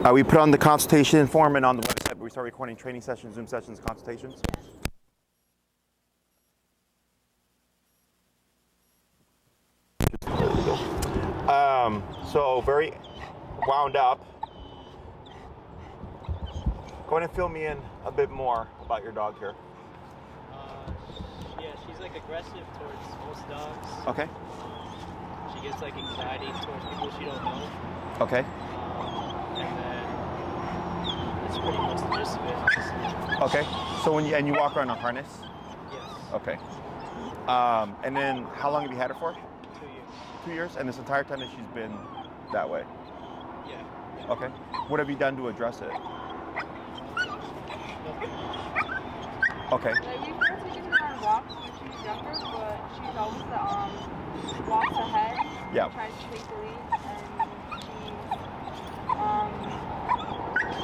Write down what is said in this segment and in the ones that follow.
We put on the consultation form and on the website, but we start recording training sessions, Zoom sessions, consultations. So very wound up. Go ahead and fill me in a bit more about your dog here. Yeah, she's like aggressive towards most dogs. Okay. She gets like anxiety towards people she don't know. Okay. And then that's pretty much the gist of it. Okay. So when you walk around a harness? Yes. Okay. And then how long have you had her for? 2 years. 2 years? And this entire time that she's been that way? Yeah. Okay. What have you done to address it? Okay. Like we've been taking her on walks when she was younger, but she's always walks ahead. Yeah. Tries to take the lead, and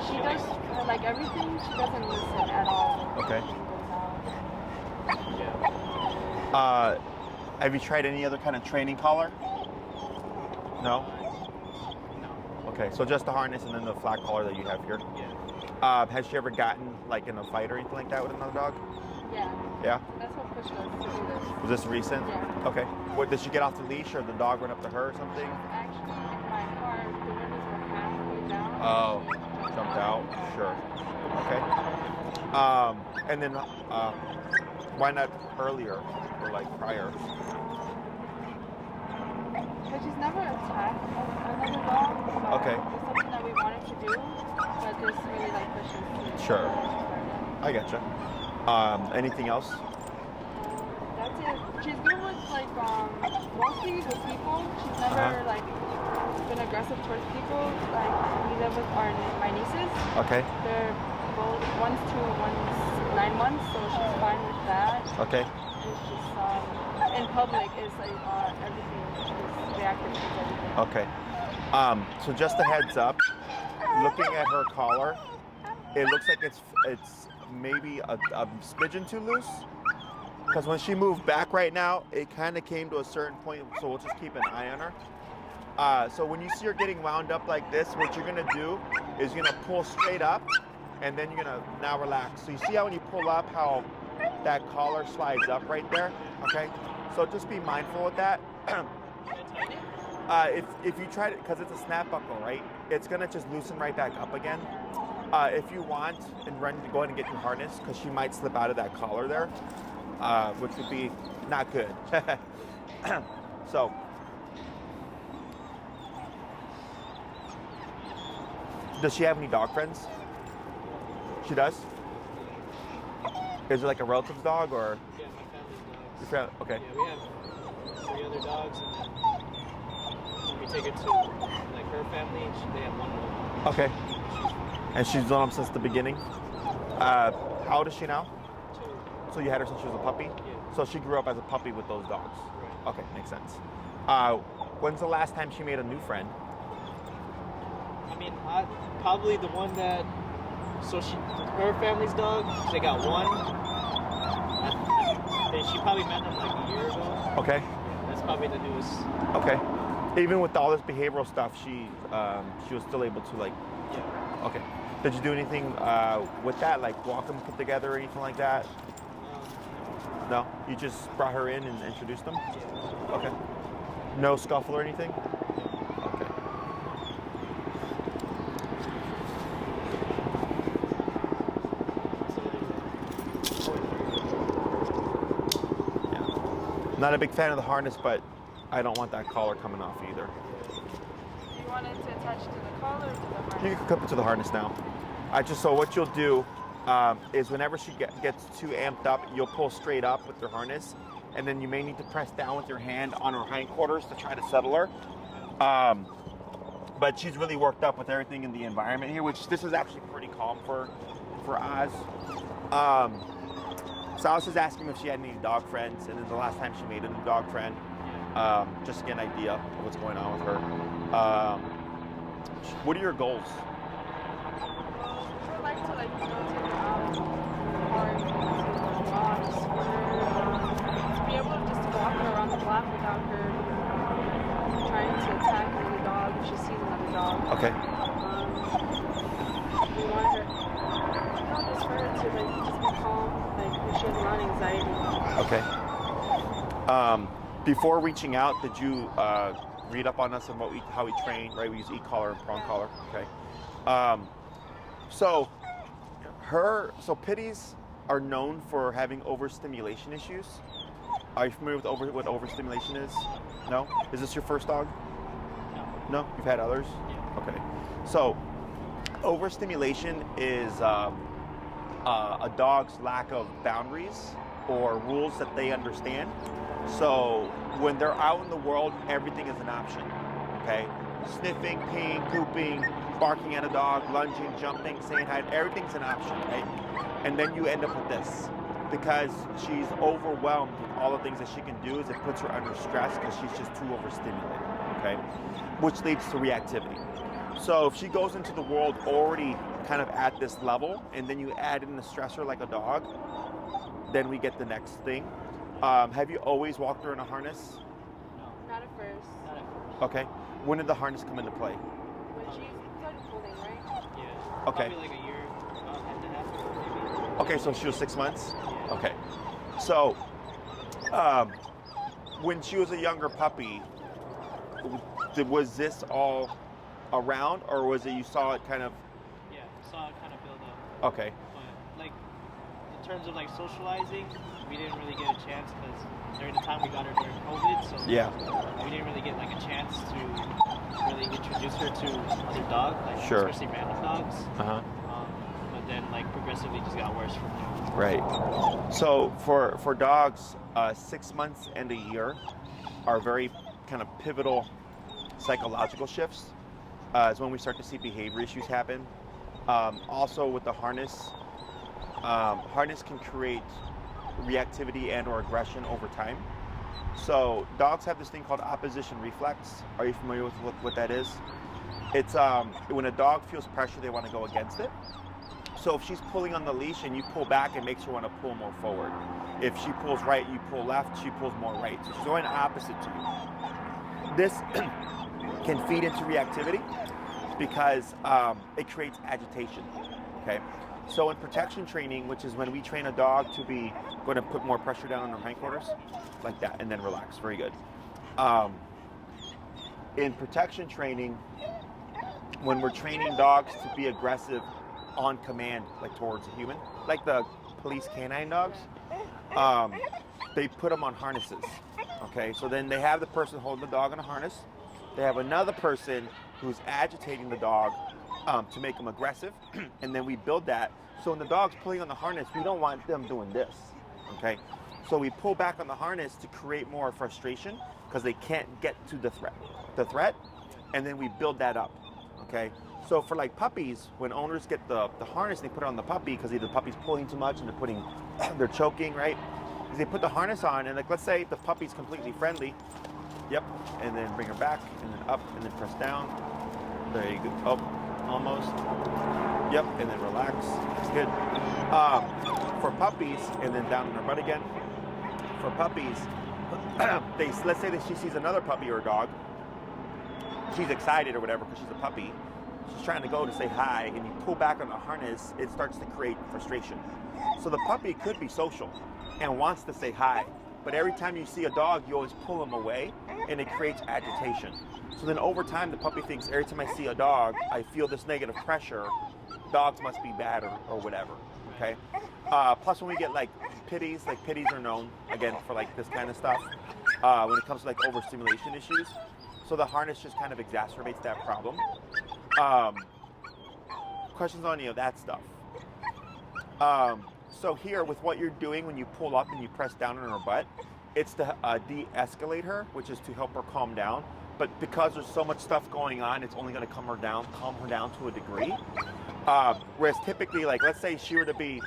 she does like everything. She doesn't listen at all. Okay. Yeah. Have you tried any other kind of training collar? No? No. Okay, so just the harness and then the flat collar that you have here. Yeah. Has she ever gotten like in a fight or anything like that with another dog? Yeah. Yeah? That's what pushed us to do this. Was this recent? Yeah. Okay. What, did she get off the leash or the dog went up to her or something? Actually, in my car, the windows were halfway down. Oh, jumped out? Sure. Okay. And then why not earlier or like prior? But she's never attacked another dog. So Okay. it's something that we wanted to do, but this really like pushes us. Sure. I getcha. Anything else? That's it. She's good with like mostly with people. She's never like been aggressive towards people. Like we live with my nieces. Okay. They're both one's 2, one's 9 months, so she's fine with that. Okay. It's just in public is like everything. She's reactive to everything. Okay. So just a heads up, looking at her collar, it looks like it's maybe a smidgen too loose. Because when she moved back right now, it kind of came to a certain point, so we'll just keep an eye on her. So when you see her getting wound up like this, what you're gonna do is you're gonna pull straight up, and then you're gonna now relax. So you see how when you pull up, how that collar slides up right there? Okay. So just be mindful with that. If you try to, because it's a snap buckle, right? It's gonna just loosen right back up again. If you want and run to go ahead and get your harness, because she might slip out of that collar there, which would be not good. So, does she have any dog friends? She does? Is it like a relative's dog or? Yeah, my family's dogs. Your family? Okay. Yeah, we have 3 other dogs, and then we take it to like her family, and they have 1 dog. Okay. And she's known them since the beginning? How old is she now? 2. So you had her since she was a puppy? Yeah. So she grew up as a puppy with those dogs? Right. Okay, makes sense. When's the last time she made a new friend? I mean, probably the one that. So her family's dog, they got 1. She probably met them like a year ago. Okay. Yeah, that's probably the newest. Okay. Even with all this behavioral stuff, she was still able to like. Yeah. Okay. Did you do anything with that, like walk them together or anything like that? No. You just brought her in and introduced them? Yeah. Okay. No scuffle or anything? Okay. Yeah. Not a big fan of the harness, but I don't want that collar coming off either. Do you want it to attach to the collar or to the harness? You can clip it to the harness now. So what you'll do is whenever she gets too amped up, you'll pull straight up with your harness, and then you may need to press down with your hand on her hindquarters to try to settle her. But she's really worked up with everything in the environment here, which this is actually pretty calm for Oz. So I was just asking if she had any dog friends, and then the last time she made a new dog friend, just to get an idea of what's going on with her. What are your goals? I would like to take her out or walks, to be able to just walk her around the block without her trying to attack another dog if she sees another dog. Okay. on anxiety. Okay. Before reaching out, did you read up on us and how we train? Right, we use e-collar and prong collar. Okay. So Pitties are known for having overstimulation issues. Are you familiar with what overstimulation is? No? Is this your first dog? No. No? You've had others? Yeah. Okay. So overstimulation is a dog's lack of boundaries or rules that they understand. So when they're out in the world, everything is an option. Okay? Sniffing, peeing, pooping, barking at a dog, lunging, jumping, saying hi, everything's an option, right? And then you end up with this. Because she's overwhelmed with all the things that she can do, is it puts her under stress because she's just too overstimulated, okay? Which leads to reactivity. So if she goes into the world already kind of at this level, and then you add in the stressor like a dog, then we get the next thing. Have you always walked her in a harness? No. Not at first. Not at first. Okay. When did the harness come into play? When she started pulling, right? Yeah. Okay. Probably like a year and a half, maybe. Okay, so she was 6 months? Yeah. Okay. So, when she was a younger puppy, was this all around, or was it you saw it kind of? Yeah. Saw it kind of build up. Okay. But like in terms of like socializing, we didn't really get a chance because during the time we got her during COVID, so Yeah. we didn't really get like a chance to really introduce her to other dogs, like Sure. especially random dogs. Uh-huh. But then like progressively just got worse from there. Right. So for dogs, 6 months and a year are very kind of pivotal psychological shifts. Is when we start to see behavior issues happen. Also with the harness, harness can create reactivity and or aggression over time. So dogs have this thing called opposition reflex. Are you familiar with what that is? It's when a dog feels pressure, they want to go against it. So if she's pulling on the leash and you pull back, it makes her want to pull more forward. If she pulls right, you pull left, she pulls more right. So she's going opposite to you. This can feed into reactivity because it creates agitation, okay? So in protection training, which is when we train a dog to be going to put more pressure down on her hindquarters, like that, and then relax, very good. In protection training, when we're training dogs to be aggressive on command, like towards a human, like the police canine dogs, they put them on harnesses, okay? So then they have the person holding the dog in a harness. They have another person who's agitating the dog to make them aggressive, and then we build that. So when the dog's pulling on the harness, we don't want them doing this, okay? So we pull back on the harness to create more frustration because they can't get to the threat, and then we build that up, okay? So for like puppies, when owners get the harness, they put it on the puppy because either the puppy's pulling too much and they're choking, right? They put the harness on, and like let's say the puppy's completely friendly, yep, and then bring her back, and then up, and then press down. There you go. Oh, almost. Yep, and then relax. That's good. For puppies, and then down on her butt again. For puppies, let's say that she sees another puppy or a dog. She's excited or whatever because she's a puppy. She's trying to go to say hi, and you pull back on the harness, it starts to create frustration. So the puppy could be social and wants to say hi, but every time you see a dog, you always pull him away, and it creates agitation. So then over time, the puppy thinks every time I see a dog, I feel this negative pressure. Dogs must be bad or whatever, okay? Plus when we get like pitties are known, again, for like this kind of stuff, when it comes to like overstimulation issues. So the harness just kind of exacerbates that problem. Questions on any of that stuff? So here, with what you're doing when you pull up and you press down on her butt, it's to de-escalate her, which is to help her calm down. But because there's so much stuff going on, it's only going to calm her down to a degree. Whereas typically, like let's say she were to be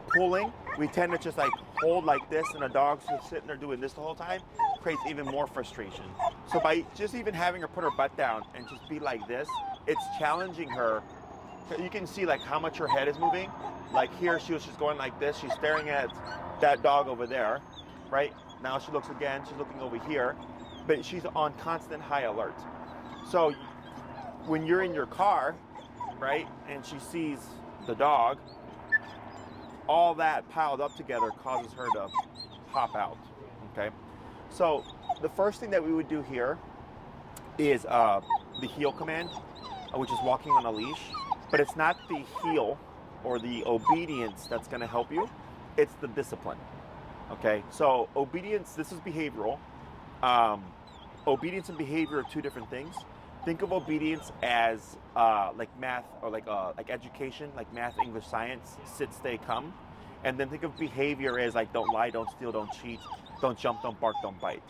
pulling, we tend to just like hold like this, and a dog's just sitting there doing this the whole time, creates even more frustration. So by just even having her put her butt down and just be like this, it's challenging her. You can see like how much her head is moving. Like here, she was just going like this. She's staring at that dog over there, right? Now she looks again, she's looking over here, but she's on constant high alert. So when you're in your car, right, and she sees the dog, all that piled up together causes her to hop out, okay? So the first thing that we would do here is the heel command, which is walking on a leash, but it's not the heel or the obedience that's gonna help you, it's the discipline, okay? So obedience, this is behavioral. Obedience and behavior are two different things. Think of obedience as like math or like education, like math, English, science, sit, stay, come. And then think of behavior as like don't lie, don't steal, don't cheat, don't jump, don't bark, don't bite.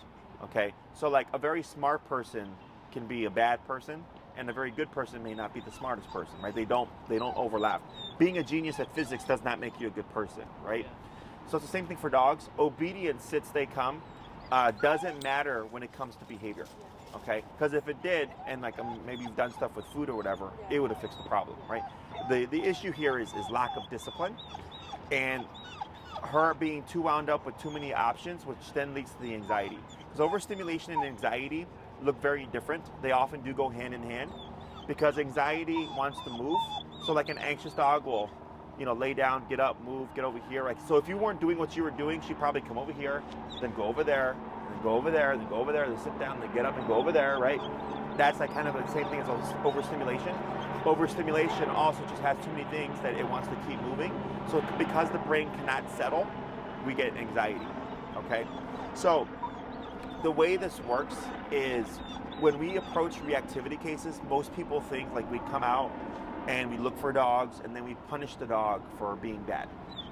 Okay? So like a very smart person can be a bad person, and a very good person may not be the smartest person, right? They don't overlap. Being a genius at physics does not make you a good person, right? Yeah. So it's the same thing for dogs. Obedience, sit, stay, come, doesn't matter when it comes to behavior. Okay, because if it did, and like maybe you've done stuff with food or whatever, it would have fixed the problem, right? The issue here is lack of discipline, and her being too wound up with too many options, which then leads to the anxiety. Because overstimulation and anxiety look very different. They often do go hand in hand, because anxiety wants to move. So like an anxious dog will, lay down, get up, move, get over here. Like, so if you weren't doing what you were doing, she'd probably come over here, then go over there, then go over there, then go over there, then sit down, then get up and go over there, right? That's like kind of the same thing as overstimulation. Overstimulation also just has too many things that it wants to keep moving. So because the brain cannot settle, we get anxiety, okay? So the way this works is when we approach reactivity cases, most people think like we come out and we look for dogs and then we punish the dog for being bad,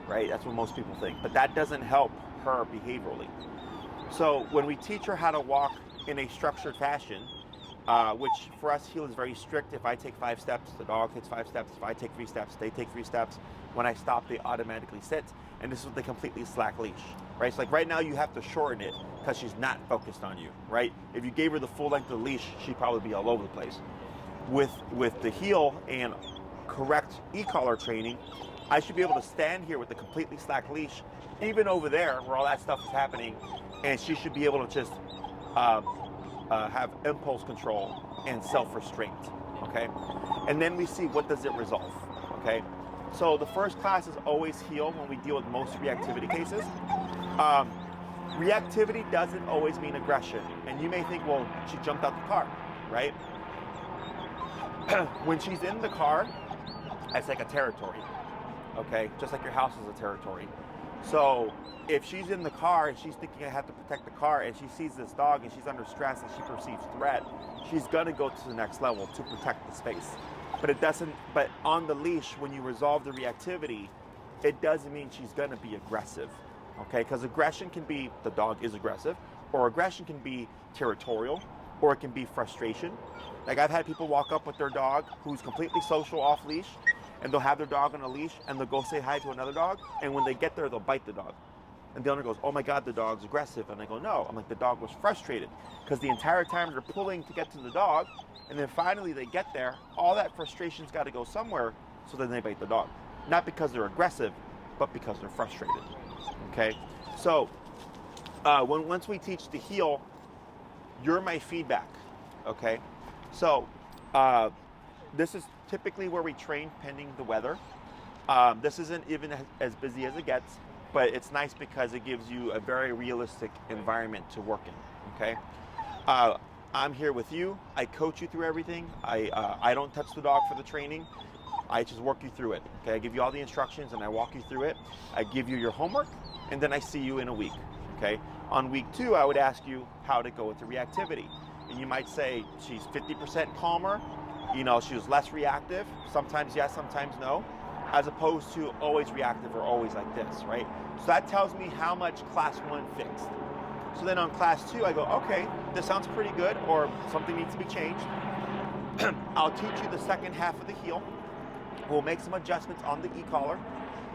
right? That's what most people think, but that doesn't help her behaviorally. So when we teach her how to walk in a structured fashion, which for us heel is very strict. If I take 5 steps, the dog takes 5 steps. If I take 3 steps, they take 3 steps. When I stop, they automatically sit. And this is with a completely slack leash, right? So like right now you have to shorten it because she's not focused on you, right? If you gave her the full length of the leash, she'd probably be all over the place. With the heel and correct e-collar training, I should be able to stand here with a completely slack leash, even over there where all that stuff is happening, and she should be able to just have impulse control and self-restraint, okay? And then we see what does it resolve, okay? So the first class is always heel when we deal with most reactivity cases. Reactivity doesn't always mean aggression. And you may think, well, she jumped out the car, right? When she's in the car, it's like a territory, okay? Just like your house is a territory. So if she's in the car and she's thinking I have to protect the car and she sees this dog and she's under stress and she perceives threat, she's gonna go to the next level to protect the space. But on the leash, when you resolve the reactivity, it doesn't mean she's gonna be aggressive, okay? Because aggression can be, the dog is aggressive, or aggression can be territorial, or it can be frustration. Like I've had people walk up with their dog who's completely social off leash, and they'll have their dog on a leash and they'll go say hi to another dog, and when they get there, they'll bite the dog. And the owner goes, oh my God, the dog's aggressive. And I go, no. I'm like, the dog was frustrated because the entire time they're pulling to get to the dog, and then finally they get there, all that frustration's got to go somewhere, so then they bite the dog. Not because they're aggressive, but because they're frustrated, okay? So once we teach the heel, you're my feedback, okay? So this is typically where we train pending the weather. This isn't even as busy as it gets, but it's nice because it gives you a very realistic environment to work in, okay? I'm here with you. I coach you through everything. I don't touch the dog for the training. I just work you through it, okay? I give you all the instructions and I walk you through it. I give you your homework, and then I see you in a week, okay? On week 2, I would ask you how to go with the reactivity. And you might say, she's 50% calmer, she was less reactive, sometimes yes, sometimes no, as opposed to always reactive or always like this, right? So that tells me how much class 1 fixed. So then on class 2, I go, okay, this sounds pretty good, or something needs to be changed. I'll teach you the second half of the heel. We'll make some adjustments on the e-collar,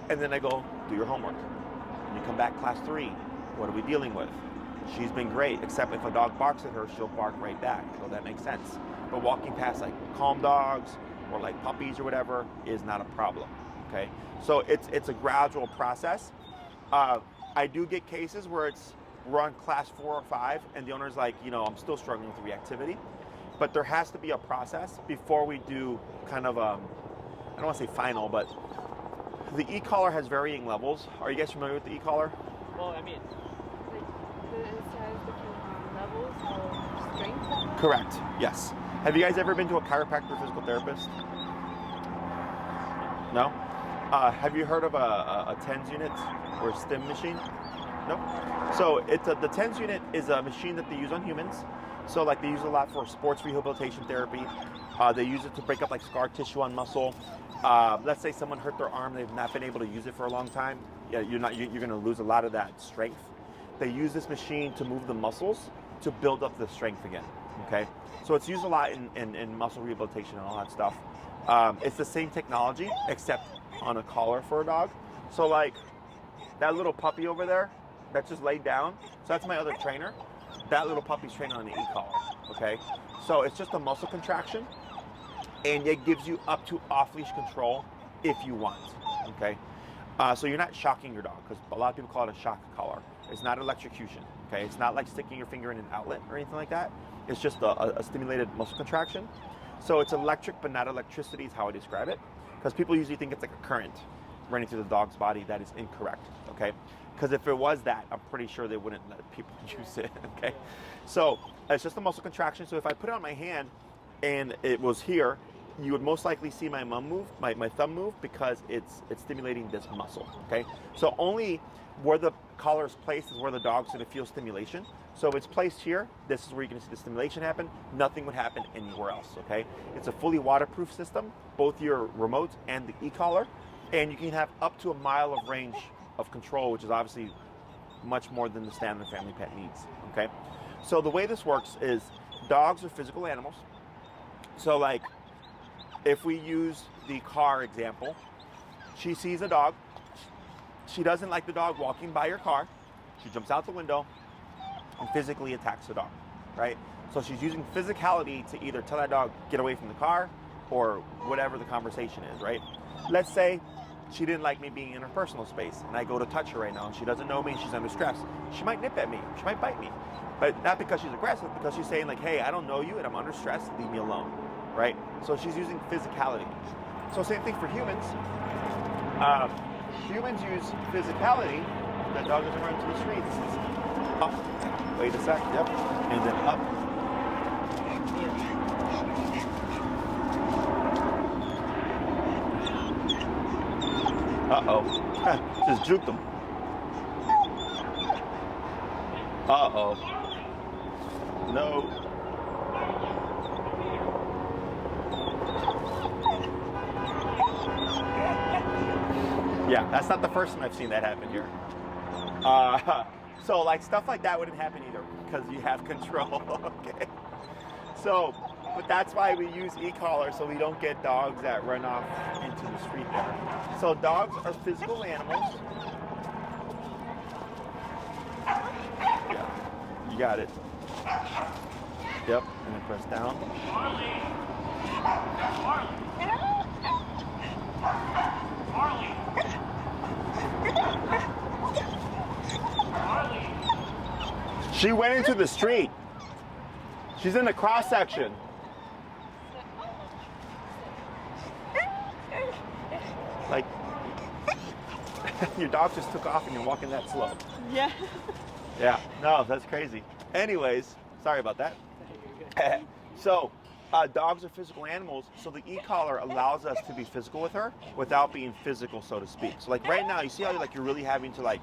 and then I go, do your homework. And you come back class 3, what are we dealing with? She's been great, except if a dog barks at her, she'll bark right back, so that makes sense. But walking past like calm dogs or like puppies or whatever is not a problem, okay? So it's a gradual process. I do get cases where we're on class 4 or 5 and the owner's like, I'm still struggling with reactivity, but there has to be a process before we do kind of, I don't want to say final, but the e-collar has varying levels. Are you guys familiar with the e-collar? Well, I mean, Like, it says different levels of strength. Correct. Yes. Have you guys ever been to a chiropractor or physical therapist? No? Have you heard of a TENS unit or a STIM machine? No? So the TENS unit is a machine that they use on humans. So like they use it a lot for sports rehabilitation therapy. They use it to break up like scar tissue on muscle. Let's say someone hurt their arm, they've not been able to use it for a long time. Yeah, you're going to lose a lot of that strength. They use this machine to move the muscles to build up the strength again. Okay, so it's used a lot in muscle rehabilitation and all that stuff. It's the same technology except on a collar for a dog. So like that little puppy over there that's just laid down, so that's my other trainer. That little puppy's trained on an e-collar. Okay, so it's just a muscle contraction, and it gives you up to off-leash control if you want. Okay, so you're not shocking your dog, because a lot of people call it a shock collar. It's not electrocution. Okay, it's not like sticking your finger in an outlet or anything like that. It's just a stimulated muscle contraction. So it's electric, but not electricity is how I describe it. Because people usually think it's like a current running through the dog's body. That is incorrect, okay? Because if it was that, I'm pretty sure they wouldn't let people use it, okay? So it's just a muscle contraction. So if I put it on my hand and it was here, you would most likely see my my thumb move, because it's stimulating this muscle, okay? So only where the collar is placed is where the dog's gonna feel stimulation. So if it's placed here, this is where you're gonna see the stimulation happen. Nothing would happen anywhere else, okay? It's a fully waterproof system, both your remote and the e-collar, and you can have up to a mile of range of control, which is obviously much more than the standard family pet needs, okay? So the way this works is dogs are physical animals. So like, if we use the car example, she sees a dog. She doesn't like the dog walking by your car. She jumps out the window and physically attacks the dog, right? So she's using physicality to either tell that dog, get away from the car, or whatever the conversation is, right? Let's say she didn't like me being in her personal space, and I go to touch her right now, and she doesn't know me, and she's under stress. She might nip at me, she might bite me. But not because she's aggressive, because she's saying like, hey, I don't know you, and I'm under stress, leave me alone, right? So she's using physicality. So same thing for humans. Humans use physicality. The dog doesn't run to the streets. Up. Wait a sec. Yep. And then up. Uh-oh. Just juked them. Uh-oh. No. Yeah, that's not the first time I've seen that happen here. So like stuff like that wouldn't happen either, because you have control, okay? So, but that's why we use e-collars, so we don't get dogs that run off into the street there. So dogs are physical animals. Yeah, you got it. Yep, and then press down. She went into the street. She's in the cross section. Like, your dog just took off and you're walking that slow. Yeah. Yeah, no, that's crazy. Anyways, sorry about that. So, dogs are physical animals, so the e-collar allows us to be physical with her without being physical, so to speak. So like right now, you see how like you're really having to like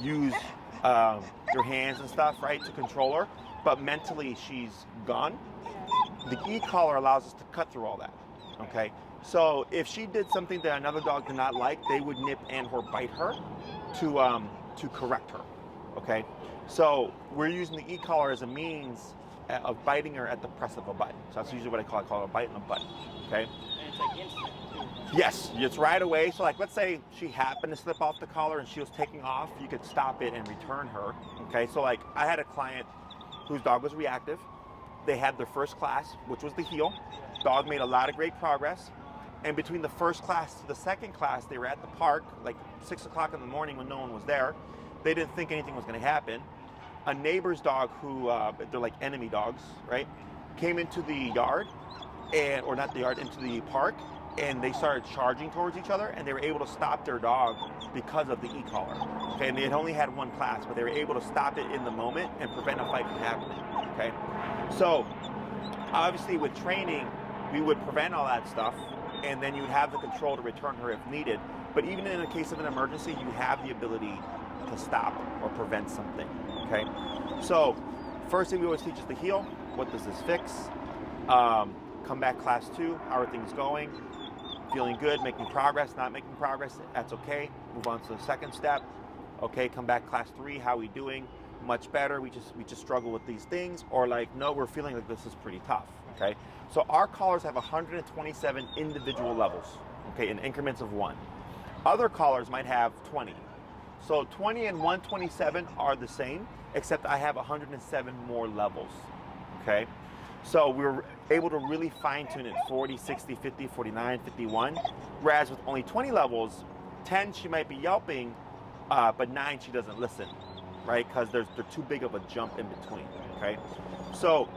use your hands and stuff, right, to control her, but mentally she's gone. The e-collar allows us to cut through all that, okay? So if she did something that another dog did not like, they would nip and or bite her to correct her, okay? So we're using the e-collar as a means of biting her at the press of a button. So that's usually what I call a bite and a button, okay? And it's like instant. Yes, it's right away. So like, let's say she happened to slip off the collar and she was taking off, you could stop it and return her, okay? So like, I had a client whose dog was reactive. They had their first class, which was the heel. Dog made a lot of great progress. And between the first class to the second class, they were at the park, like 6 o'clock in the morning when no one was there. They didn't think anything was gonna happen. A neighbor's dog who, they're like enemy dogs, right? Came into the yard, or not the yard, into the park, and they started charging towards each other, and they were able to stop their dog because of the e-collar. Okay, and they had only had one class, but they were able to stop it in the moment and prevent a fight from happening. Okay, so obviously with training, we would prevent all that stuff, and then you would have the control to return her if needed. But even in the case of an emergency, you have the ability to stop or prevent something. Okay, so first thing we always teach is the heel. What does this fix? Come back class 2, how are things going? Feeling good, making progress, not making progress, that's okay. Move on to the second step. Okay, come back class 3, how are we doing? Much better, we just struggle with these things, or like, no, we're feeling like this is pretty tough, okay? So our collars have 127 individual levels, okay, in increments of 1. Other collars might have 20. So 20 and 127 are the same, except I have 107 more levels, okay? So we were able to really fine tune it 40, 60, 50, 49, 51. Whereas with only 20 levels, 10 she might be yelping, but 9 she doesn't listen, right? Because they're too big of a jump in between, okay? So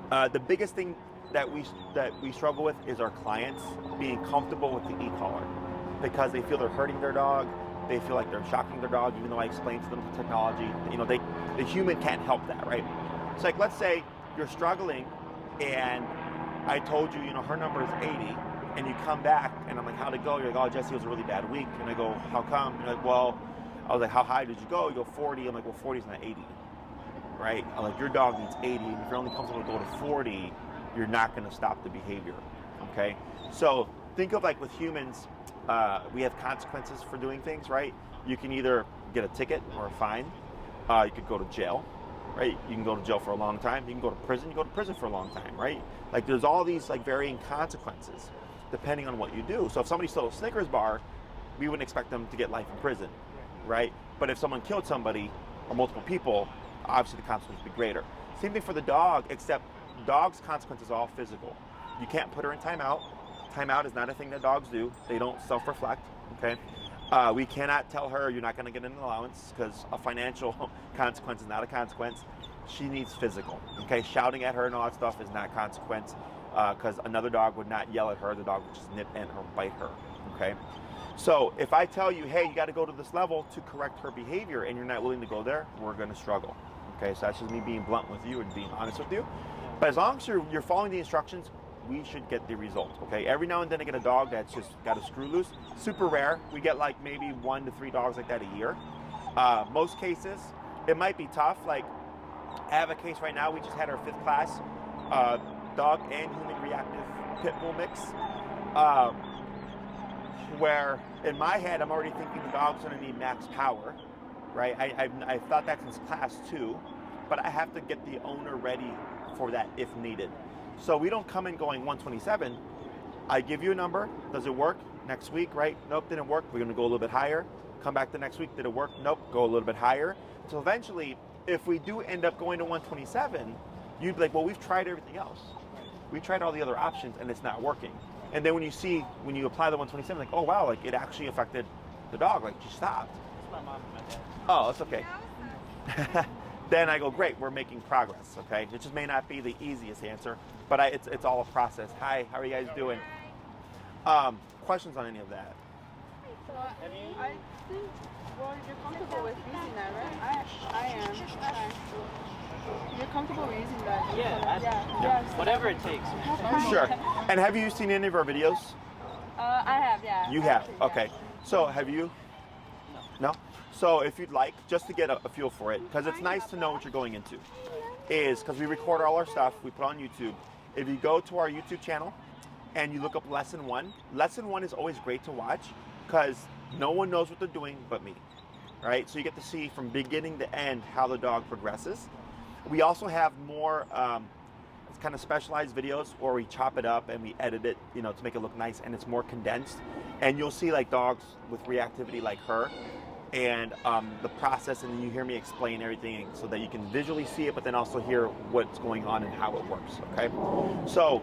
the biggest thing that we struggle with is our clients being comfortable with the e-collar, because they feel they're hurting their dog. They feel like they're shocking their dog, even though I explain to them the technology. You know, the human can't help that, right? It's like, let's say you're struggling and I told you, you know, her number is 80, and you come back and I'm like, how'd it go? You're like, oh, Jesse, it was a really bad week. And I go, how come? You're like, well, I was like, how high did you go? You go 40. I'm like, well, 40 is not 80, right? I'm like, your dog needs 80, and if you're only comfortable to go to 40, you're not going to stop the behavior, okay? So think of like with humans, we have consequences for doing things, right? You can either get a ticket or a fine. You could go to jail, right? You can go to jail for a long time. You can go to prison. You go to prison for a long time, right? Like there's all these like varying consequences depending on what you do. So if somebody stole a Snickers bar, we wouldn't expect them to get life in prison, right? But if someone killed somebody or multiple people, obviously the consequences would be greater. Same thing for the dog, except dog's consequences are all physical. You can't put her in timeout. Timeout is not a thing that dogs do. They don't self-reflect, okay? We cannot tell her you're not going to get an allowance, because a financial consequence is not a consequence. She needs physical, okay? Shouting at her and all that stuff is not consequence, because another dog would not yell at her. The dog would just nip in or bite her, okay? So if I tell you, hey, you got to go to this level to correct her behavior, and you're not willing to go there, we're going to struggle, okay? So that's just me being blunt with you and being honest with you. But as long as you're following the instructions, we should get the result, okay? Every now and then I get a dog that's just got a screw loose. Super rare. We get like maybe 1 to 3 dogs like that a year. Most cases, it might be tough. Like I have a case right now. We just had our 5th class dog and human reactive pit bull mix, where in my head I'm already thinking the dog's gonna need max power, right? I've thought that since class 2, but I have to get the owner ready for that if needed. So we don't come in going 127. I give you a number. Does it work? Next week, right? Nope, didn't work. We're going to go a little bit higher. Come back the next week. Did it work? Nope, go a little bit higher. So eventually, if we do end up going to 127, you'd be like, well, we've tried everything else. We tried all the other options and it's not working. And then when you apply the 127, like, oh wow, like it actually affected the dog. Like she stopped. It's my mom and my dad. Oh, it's okay. Then I go, great, we're making progress, okay? It just may not be the easiest answer, but it's all a process. Hi, how are you guys doing? Questions on any of that? So I think, well, you're comfortable with using that, right? I am. You're comfortable with using that? Yeah. Whatever it takes. Sure. And have you seen any of our videos? I have, yeah. You have, Actually, yeah. okay. So have you? No? So if you'd like, just to get a feel for it, because it's nice to know what you're going into, is because we record all our stuff, we put on YouTube. If you go to our YouTube channel and you look up lesson 1 is always great to watch because no one knows what they're doing but me, right? So you get to see from beginning to end how the dog progresses. We also have more kind of specialized videos where we chop it up and we edit it, you know, to make it look nice, and it's more condensed. And you'll see like dogs with reactivity like her, and the process, and then you hear me explain everything so that you can visually see it, but then also hear what's going on and how it works, okay? So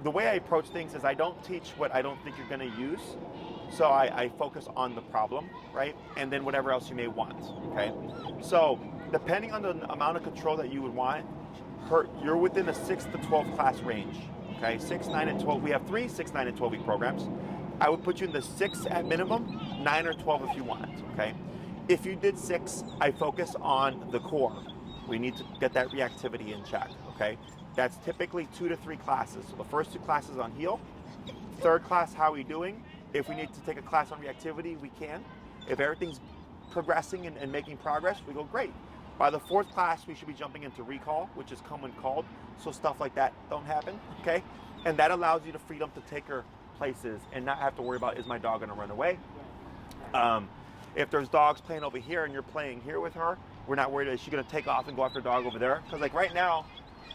the way I approach things is I don't teach what I don't think you're gonna use. So I focus on the problem, right? And then whatever else you may want, okay? So depending on the amount of control that you would want, you're within a 6 to 12 class range, okay? 6, 9, and 12. We have 3, 6, 9, and 12-week programs. I would put you in the 6 at minimum, 9 or 12 if you want, okay? If you did 6, I focus on the core. We need to get that reactivity in check, okay? That's typically 2 to 3 classes. So the first 2 classes on heel, third class, how are we doing? If we need to take a class on reactivity, we can. If everything's progressing and making progress, we go great. By the 4th class, we should be jumping into recall, which is come when called, so stuff like that don't happen, okay? And that allows you the freedom to take her places and not have to worry about, is my dog gonna run away? If there's dogs playing over here and you're playing here with her, we're not worried, is she gonna take off and go after a dog over there? Because like right now,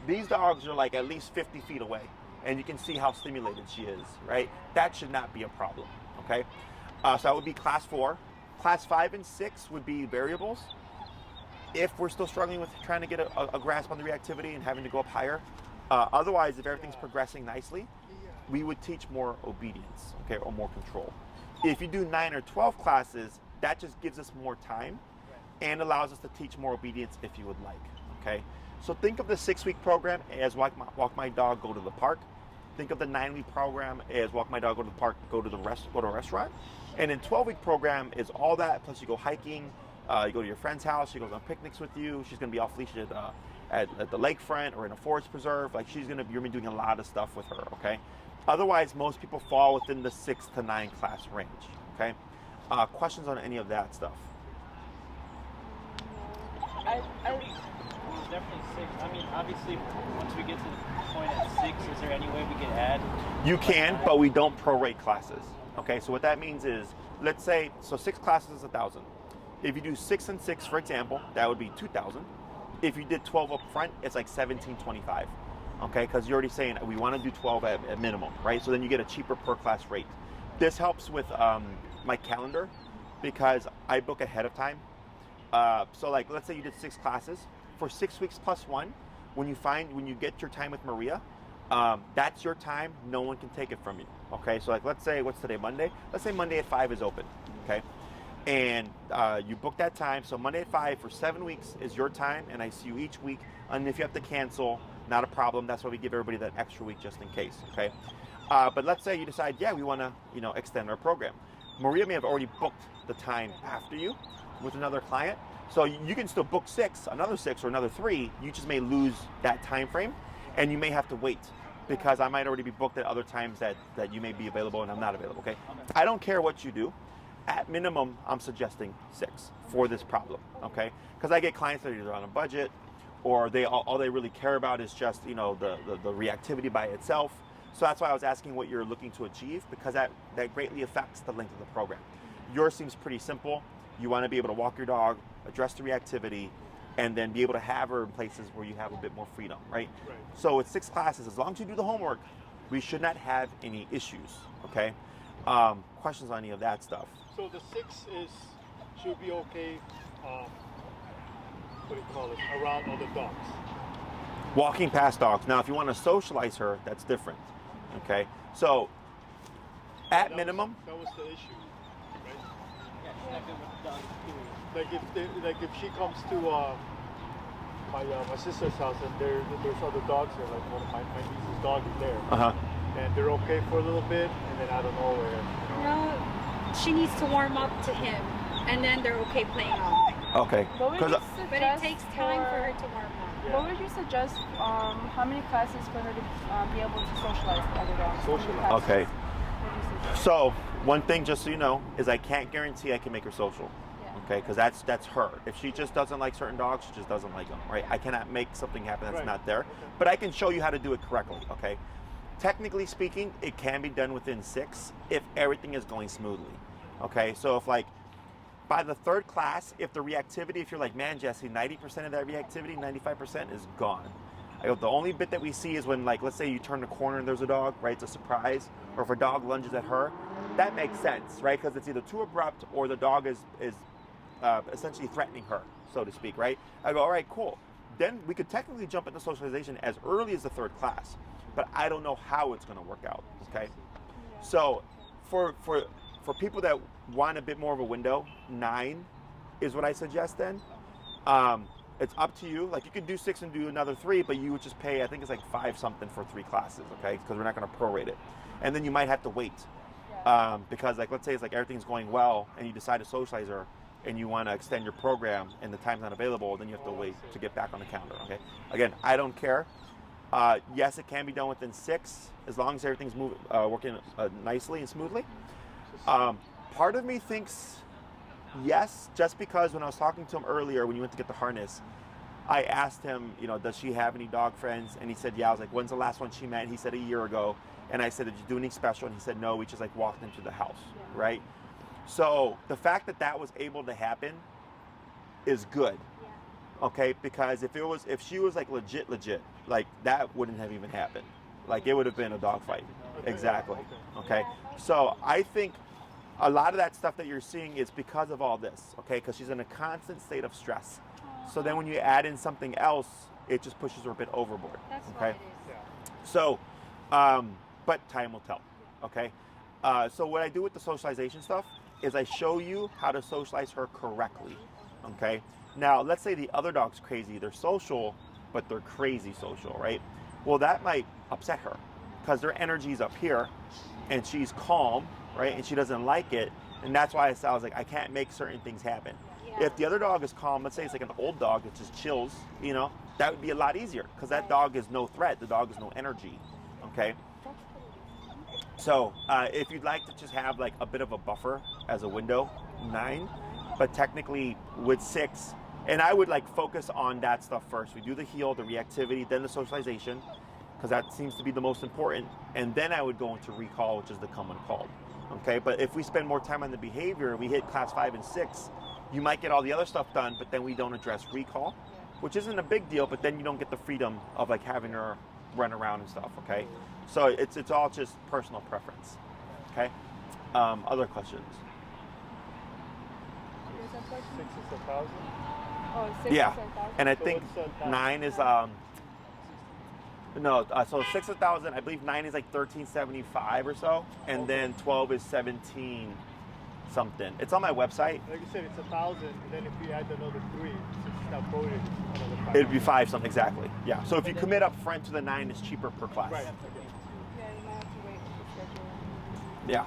these dogs are like at least 50 feet away, and you can see how stimulated she is, right? That should not be a problem, okay? So that would be class 4. Class 5 and 6 would be variables. If we're still struggling with trying to get a grasp on the reactivity and having to go up higher. Otherwise, if everything's progressing nicely, we would teach more obedience, okay, or more control. If you do 9 or 12 classes, that just gives us more time and allows us to teach more obedience if you would like, okay? So think of the 6-week program as walk my dog, go to the park. Think of the 9-week program as walk my dog, go to the park, go to a restaurant. And then 12-week program is all that, plus you go hiking, you go to your friend's house, she goes on picnics with you, she's gonna be off leash at the lakefront or in a forest preserve. Like you're gonna be doing a lot of stuff with her, okay? Otherwise, most people fall within the 6 to 9 class range, okay? Questions on any of that stuff? Definitely 6. I mean, obviously, once we get to the point at 6, is there any way we can add? You can, but we don't prorate classes. Okay, so what that means is, let's say, so 6 classes is 1,000. If you do 6 and 6, for example, that would be 2,000. If you did 12 up front, it's like 1,725. Okay, because you're already saying we want to do 12 at minimum, right? So then you get a cheaper per class rate. This helps with my calendar because I book ahead of time. So like, let's say you did 6 classes. For 6 weeks plus 1, when you get your time with Maria, that's your time. No one can take it from you. Okay, so like let's say, what's today, Monday? Let's say Monday at 5 is open, okay? And you book that time. So Monday at 5 for 7 weeks is your time, and I see you each week. And if you have to cancel, not a problem. That's why we give everybody that extra week just in case, okay? But let's say you decide, yeah, we want to, extend our program. Maria may have already booked the time after you with another client. So you can still book 6, another 6, or another 3. You just may lose that time frame, and you may have to wait because I might already be booked at other times that you may be available and I'm not available, okay? I don't care what you do. At minimum, I'm suggesting 6 for this problem, okay? Because I get clients that are either on a budget or all they really care about is just, the reactivity by itself. So that's why I was asking what you're looking to achieve, because that greatly affects the length of the program. Yours seems pretty simple. You want to be able to walk your dog, address the reactivity, and then be able to have her in places where you have a bit more freedom, right? So it's 6 classes. As long as you do the homework, we should not have any issues, okay? Questions on any of that stuff? So the 6 should be okay, what do you call it, around other dogs. Walking past dogs. Now, if you want to socialize her, that's different, okay? So, at minimum. That was the issue, right? Yeah, she's not good with the dogs, period. Like if she comes to my sister's house and there's other dogs there, like one of my niece's dog is there, and they're okay for a little bit, and then out of nowhere, No, she needs to warm up to him, and then they're okay playing out. Okay. What would you But it suggest takes time for her to warm up. Yeah. What would you suggest? How many classes for her to be able to socialize with other dogs? How many Socialize. classes Okay. would you suggest? So, one thing, just so you know, is I can't guarantee I can make her social. Yeah. Okay, because that's her. If she just doesn't like certain dogs, she just doesn't like them, right? I cannot make something happen that's Right. not there, but I can show you how to do it correctly, okay? Technically speaking, it can be done within 6 if everything is going smoothly, okay? So if like, by the 3rd class, if the reactivity, if you're like, man, Jesse, 90% of that reactivity, 95% is gone. I go, the only bit that we see is when, like, let's say you turn the corner and there's a dog, right? It's a surprise. Or if a dog lunges at her, that makes sense, right? Because it's either too abrupt or the dog is essentially threatening her, so to speak, right? I go, all right, cool. Then we could technically jump into socialization as early as the 3rd class, but I don't know how it's going to work out, okay? So for people that want a bit more of a window, 9 is what I suggest then. it's up to you. Like you can do 6 and do another 3, but you would just pay, I think it's like 5 something for 3 classes, okay? Because we're not going to prorate it. And then you might have to wait. Because like, let's say it's like everything's going well and you decide to socialize her and you want to extend your program and the time's not available, then you have to wait to get back on the calendar, okay? Again, I don't care. Yes, it can be done within 6 as long as everything's working nicely and smoothly. Part of me thinks yes, just because when I was talking to him earlier when you went to get the harness, I asked him, you know, does she have any dog friends? And he said, yeah. I was like, when's the last one she met? And he said a year ago. And I said, did you do anything special? And he said, no, we just like walked into the house, right? So the fact that that was able to happen is good, okay? Because if she was like legit, like that wouldn't have even happened. Like it would have been a dog fight. Exactly, okay? So I think a lot of that stuff that you're seeing is because of all this, okay? Because she's in a constant state of stress. So then when you add in something else, it just pushes her a bit overboard, okay? So, but time will tell, okay? So what I do with the socialization stuff is I show you how to socialize her correctly, okay? Now, let's say the other dog's crazy. They're social, but they're crazy social, right? Well, that might upset her because their energy's up here and she's calm, right? And she doesn't like it. And that's why I was like, I can't make certain things happen. If the other dog is calm, let's say it's like an old dog that just chills, you know, that would be a lot easier because that dog is no threat. The dog is no energy, okay? So if you'd like to just have like a bit of a buffer as a window, 9, but technically with 6, and I would like focus on that stuff first. We do the heal, the reactivity, then the socialization, because that seems to be the most important. And then I would go into recall, which is the come uncalled, okay? But if we spend more time on the behavior, we hit class 5 and 6, you might get all the other stuff done, but then we don't address recall, which isn't a big deal, but then you don't get the freedom of like having her run around and stuff, okay? So it's all just personal preference, okay? Other questions? 6 is 1,000. Oh, 6 Yeah, is 1,000. and I So think what's 9 is so 6 is 1,000. I believe 9 is like 1375 or so, and then 12 is 17 something. It's on my website. Like you said, it's 1,000, and then if you add another 3, since it's not quoted, it's another 5. It'd be 5 something exactly. Yeah. So if you commit up front to the 9, it's cheaper per class. Right. Yeah, you might have to wait for the schedule. Yeah.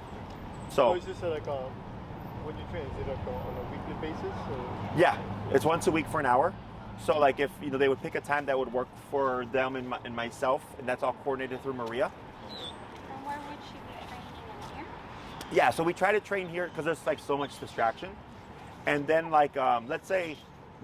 So So is this like when you train, is it like on a weekly basis? Or? yeah, it's once a week for an hour. So like if you know they would pick a time that would work for them and myself, and that's all coordinated through Maria. And where would she be training in here? Yeah, so we try to train here because there's like so much distraction. And then like, let's say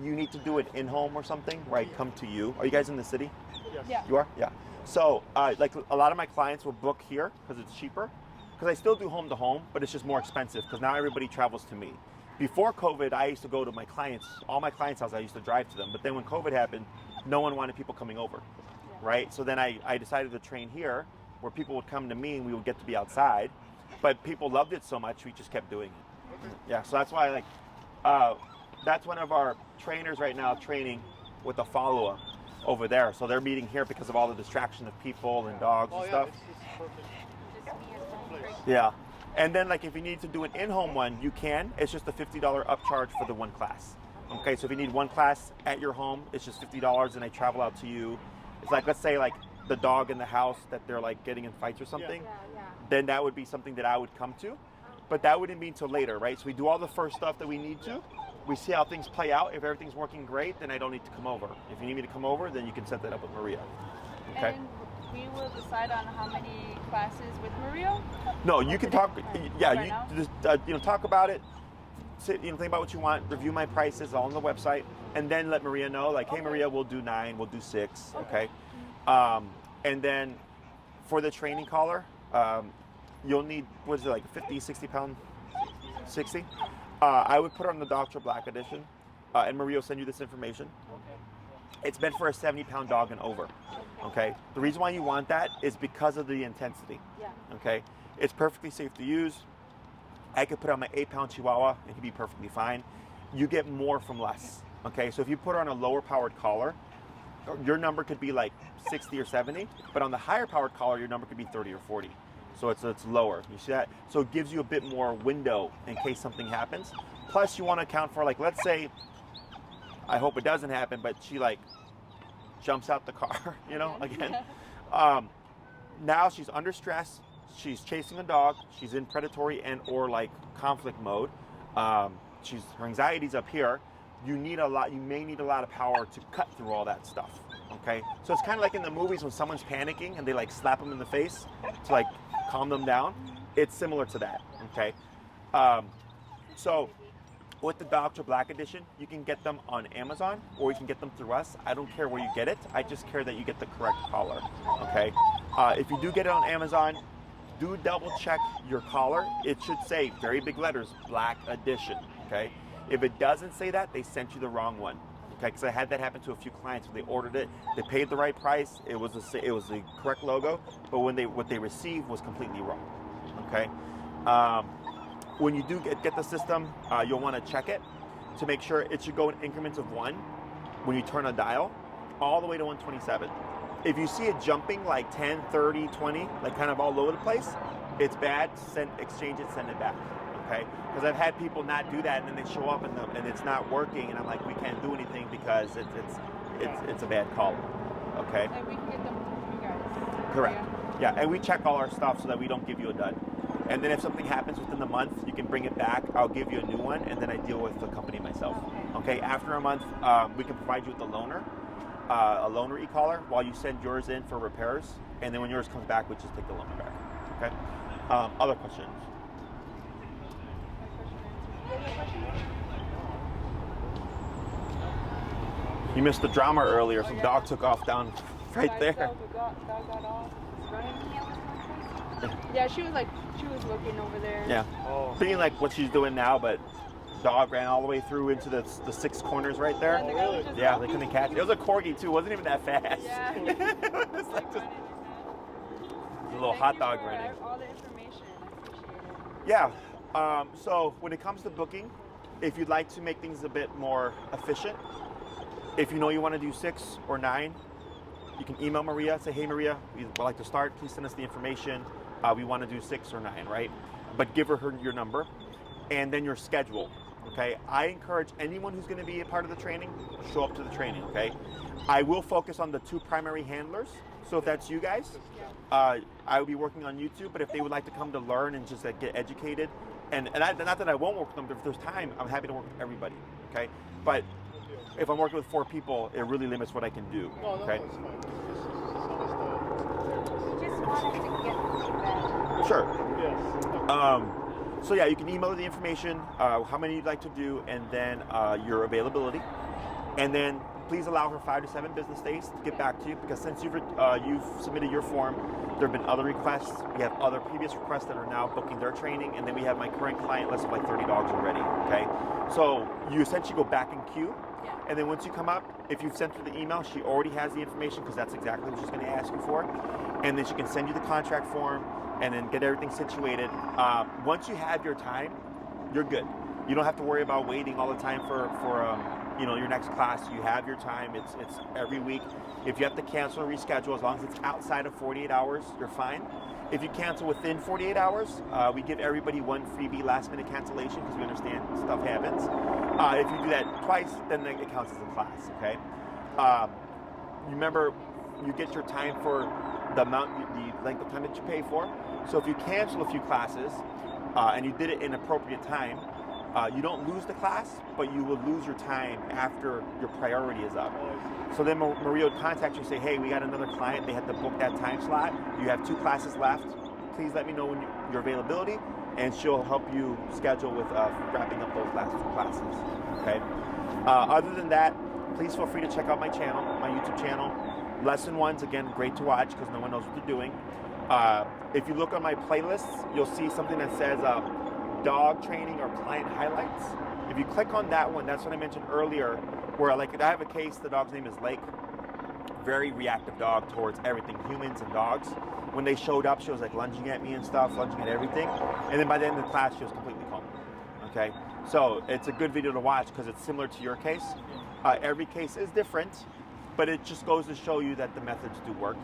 you need to do it in-home or something, where I come to you. Are you guys in the city? Yes. Yeah. You are? Yeah. So like a lot of my clients will book here because it's cheaper. Because I still do home to home, but it's just more expensive because now everybody travels to me. Before COVID, I used to go to my clients, all my clients' houses, I used to drive to them. But then when COVID happened, no one wanted people coming over, right? So then I decided to train here where people would come to me and we would get to be outside. But people loved it so much, we just kept doing it. Yeah, so that's why that's one of our trainers right now training with a follow-up over there. So they're meeting here because of all the distraction of people and dogs and stuff. It's perfect. Yeah. And then like if you need to do an in-home one, you can. It's just a $50 upcharge for the one class. Okay, so if you need one class at your home, it's just $50 and I travel out to you. It's like, let's say like the dog in the house that they're like getting in fights or something, then that would be something that I would come to. But that wouldn't be until later, right? So we do all the first stuff that we need to. We see how things play out. If everything's working great, then I don't need to come over. If you need me to come over, then you can set that up with Maria. Okay? And we will decide on how many classes with Maria. No, you can talk. Yeah, Right you now? just talk about it. Sit, think about what you want. Review my prices all on the website, and then let Maria know. Like, hey, Maria, we'll do 9, we'll do 6. Okay. And then for the training collar, you'll need what is it like 50, 60 pound, 60. I would put it on the Dr. Black edition, and Maria will send you this information. It's meant for a 70-pound dog and over. Okay. The reason why you want that is because of the intensity. Yeah. Okay. It's perfectly safe to use. I could put on my 8-pound Chihuahua and he'd be perfectly fine. You get more from less. Okay. So if you put on a lower powered collar, your number could be like 60 or 70, but on the higher powered collar, your number could be 30 or 40. So it's lower. You see that? So it gives you a bit more window in case something happens. Plus you want to account for, like, let's say I hope it doesn't happen, but she like jumps out the car, you know, again. Now she's under stress. She's chasing a dog. She's in predatory and or like conflict mode. Her anxiety's up here. You may need a lot of power to cut through all that stuff. Okay, so it's kind of like in the movies when someone's panicking and they like slap them in the face to like calm them down. It's similar to that. Okay, so with the Dr. Black edition, you can get them on Amazon or you can get them through us. I don't care where you get it. I just care that you get the correct collar. Okay, if you do get it on Amazon, do double check your collar. It should say very big letters, Black edition. Okay, if it doesn't say that, they sent you the wrong one. Okay, because I had that happen to a few clients when they ordered it. They paid the right price. It was the correct logo, but what they received was completely wrong. Okay, when you do get the system, you'll want to check it to make sure it should go in increments of 1 when you turn a dial, all the way to 127. If you see it jumping like 10, 30, 20, like kind of all over the place, it's bad. Exchange it, send it back. Okay, because I've had people not do that, and then they show up and it's not working, and I'm like, we can't do anything because it's a bad call. Okay. And we can get them from you guys. Correct. Yeah, and we check all our stuff so that we don't give you a dud. And then if something happens within the month, you can bring it back. I'll give you a new one, and then I deal with the company myself. Okay. After a month, we can provide you with a loaner e-collar while you send yours in for repairs, and then when yours comes back, we just take the loaner back. Okay. Other questions? You missed the drama earlier. Some dog took off down right there. Dog got off. Yeah, she was looking over there. Yeah. Oh. Being like what she's doing now, but dog ran all the way through into the 6 corners right there. And the guy was just Yeah, they couldn't catch it. It was a corgi too. It wasn't even that fast. Yeah. It was like just a little hot dog running. All the information. I appreciate it. Yeah. So when it comes to booking, if you'd like to make things a bit more efficient, if you know you want to do 6 or 9, you can email Maria, say, hey Maria, we'd like to start, please send us the information. We want to do 6 or 9, right? But give her your number and then your schedule, okay? I encourage anyone who's going to be a part of the training, show up to the training, okay? I will focus on the 2 primary handlers. So if that's you guys, I will be working on YouTube, but if they would like to come to learn and just get educated, and not that I won't work with them, but if there's time, I'm happy to work with everybody, okay? But if I'm working with 4 people, it really limits what I can do, okay? No, it's fine. Just wanted to get feedback. Sure. Yes. So yeah, you can email the information, how many you'd like to do, and then your availability. And then please allow her 5 to 7 business days to get back to you, because since you've submitted your form, there have been other requests. We have other previous requests that are now booking their training, and then we have my current client list of like 30 dogs already, okay? So you essentially go back in queue, and then once you come up, if you've sent her the email, she already has the information because that's exactly what she's going to ask you for. And then she can send you the contract form and then get everything situated. Once you have your time, you're good. You don't have to worry about waiting all the time for your next class. You have your time. It's every week. If you have to cancel or reschedule, as long as it's outside of 48 hours, you're fine. If you cancel within 48 hours, we give everybody 1 freebie last-minute cancellation because we understand stuff happens. If you do that twice, then it counts as a class, okay? Remember, you get your time for the length of time that you pay for. So if you cancel a few classes and you did it in appropriate time, you don't lose the class, but you will lose your time after your priority is up. So then Maria would contact you and say, hey, we got another client. They had to book that time slot. You have 2 classes left. Please let me know when your availability, and she'll help you schedule with wrapping up those last 2 classes. Okay. Other than that, please feel free to check out my channel, my YouTube channel. Lesson 1's, again, great to watch because no one knows what they're doing. If you look on my playlists, you'll see something that says dog training or client highlights. If you click on that one, that's what I mentioned earlier, where like I have a case, the dog's name is Lake. Very reactive dog towards everything, humans and dogs. When they showed up, she was like lunging at me and stuff, lunging at everything. And then by the end of the class, she was completely calm. Okay, so it's a good video to watch because it's similar to your case. Every case is different, but it just goes to show you that the methods do work.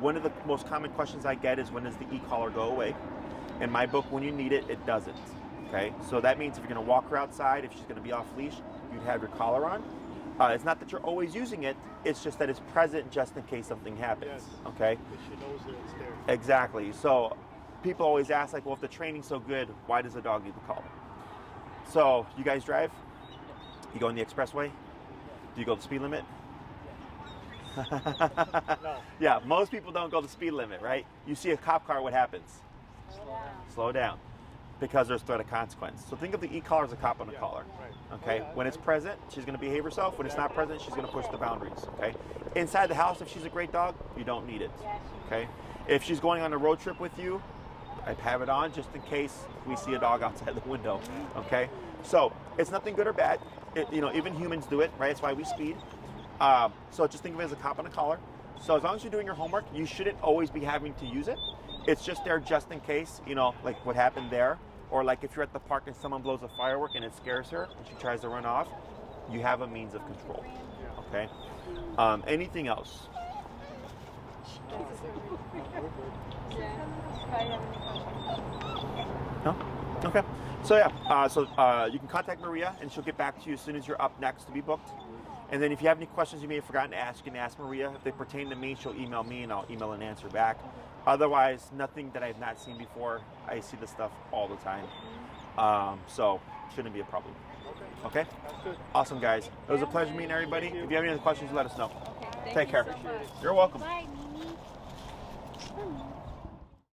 One of the most common questions I get is, when does the e-collar go away? In my book, when you need it, it doesn't. Okay, so that means if you're going to walk her outside, if she's going to be off leash, you'd have your collar on. It's not that you're always using it, it's just that it's present just in case something happens, Yes. okay? But she knows that it's there. Exactly. So people always ask, like, well, if the training's so good, why does a dog need the collar? So you guys drive? You go on the expressway? Do you go the speed limit? No. Yeah, most people don't go the speed limit, right? You see a cop car, what happens? Slow down. Because there's threat of consequence. So think of the e-collar as a cop on a collar. Right. Okay? When it's present, she's going to behave herself. When it's not present, she's going to push the boundaries. Okay? Inside the house, if she's a great dog, you don't need it. Okay? If she's going on a road trip with you, I have it on just in case we see a dog outside the window. Okay? So it's nothing good or bad. Even humans do it, right? That's why we speed. So just think of it as a cop on a collar. So as long as you're doing your homework, you shouldn't always be having to use it. It's just there just in case, like what happened there. Or like if you're at the park and someone blows a firework and it scares her and she tries to run off, you have a means of control. Okay? Anything else? No? Okay. So yeah, you can contact Maria and she'll get back to you as soon as you're up next to be booked. And then if you have any questions you may have forgotten to ask, you can ask Maria. If they pertain to me, she'll email me and I'll email an answer back. Otherwise, nothing that I've not seen before. I see this stuff all the time. So shouldn't be a problem. Okay? That's good. Awesome, guys. It was a pleasure meeting everybody. If you have any other questions, let us know. Thank Take you care. so much. You're welcome. Bye, Mimi.